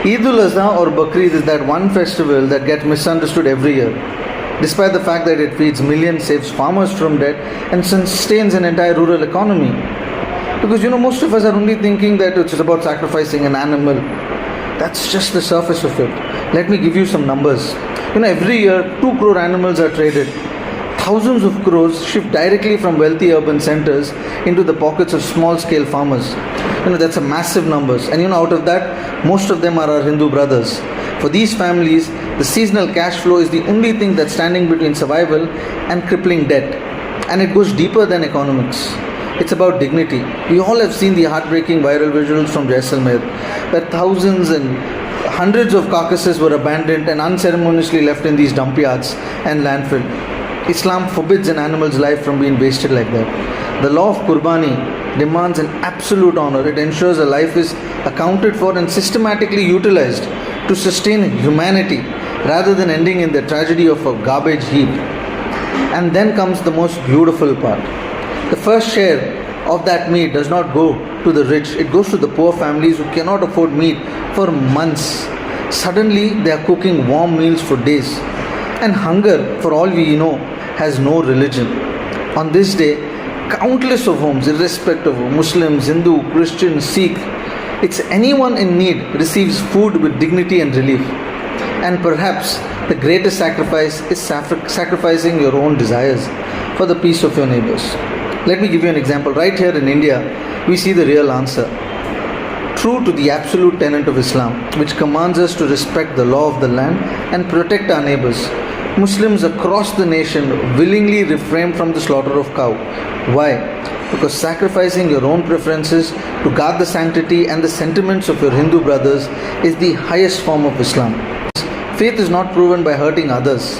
Eid-ul-Adha or Bakrid is that one festival that gets misunderstood every year, despite the fact that it feeds millions, saves farmers from debt, and sustains an entire rural economy. Because most of us are only thinking that it's about sacrificing an animal. That's just the surface of it. Let me give you some numbers. Every year 2 crore animals are traded. Thousands of crores shift directly from wealthy urban centers into the pockets of small scale farmers. That's a massive numbers. And out of that, most of them are our Hindu brothers. For these families, the seasonal cash flow is the only thing that's standing between survival and crippling debt. And it goes deeper than economics. It's about dignity. We all have seen the heartbreaking viral visuals from Jaisalmer, where thousands and hundreds of carcasses were abandoned and unceremoniously left in these dump yards and landfill. Islam forbids an animal's life from being wasted like that. The law of Qurbani demands an absolute honor. It ensures a life is accounted for and systematically utilized to sustain humanity rather than ending in the tragedy of a garbage heap. And then comes the most beautiful part. The first share of that meat does not go to the rich, it goes to the poor families who cannot afford meat for months. Suddenly, they are cooking warm meals for days. And hunger, for all we know, has no religion. On this day, countless of homes, irrespective of Muslims, Hindu, Christian, Sikh, it's anyone in need receives food with dignity and relief. And perhaps the greatest sacrifice is sacrificing your own desires for the peace of your neighbors. Let me give you an example. Right here in India, we see the real answer. True to the absolute tenet of Islam, which commands us to respect the law of the land and protect our neighbors, Muslims across the nation willingly refrain from the slaughter of cow. Why? Because sacrificing your own preferences to guard the sanctity and the sentiments of your Hindu brothers is the highest form of Islam. Faith is not proven by hurting others.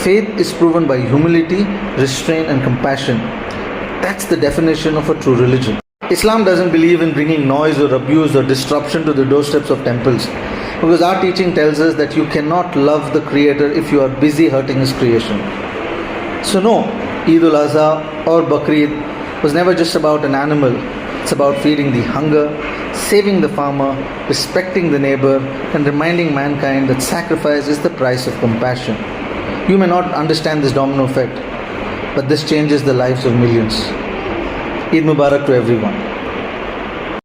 Faith is proven by humility, restraint and compassion. That's the definition of a true religion. Islam doesn't believe in bringing noise or abuse or disruption to the doorsteps of temples, because our teaching tells us that you cannot love the Creator if you are busy hurting His creation. So no, Eid-ul-Adha or Bakrid was never just about an animal. It's about feeding the hunger, saving the farmer, respecting the neighbor, and reminding mankind that sacrifice is the price of compassion. You may not understand this domino effect, but this changes the lives of millions. Eid Mubarak to everyone.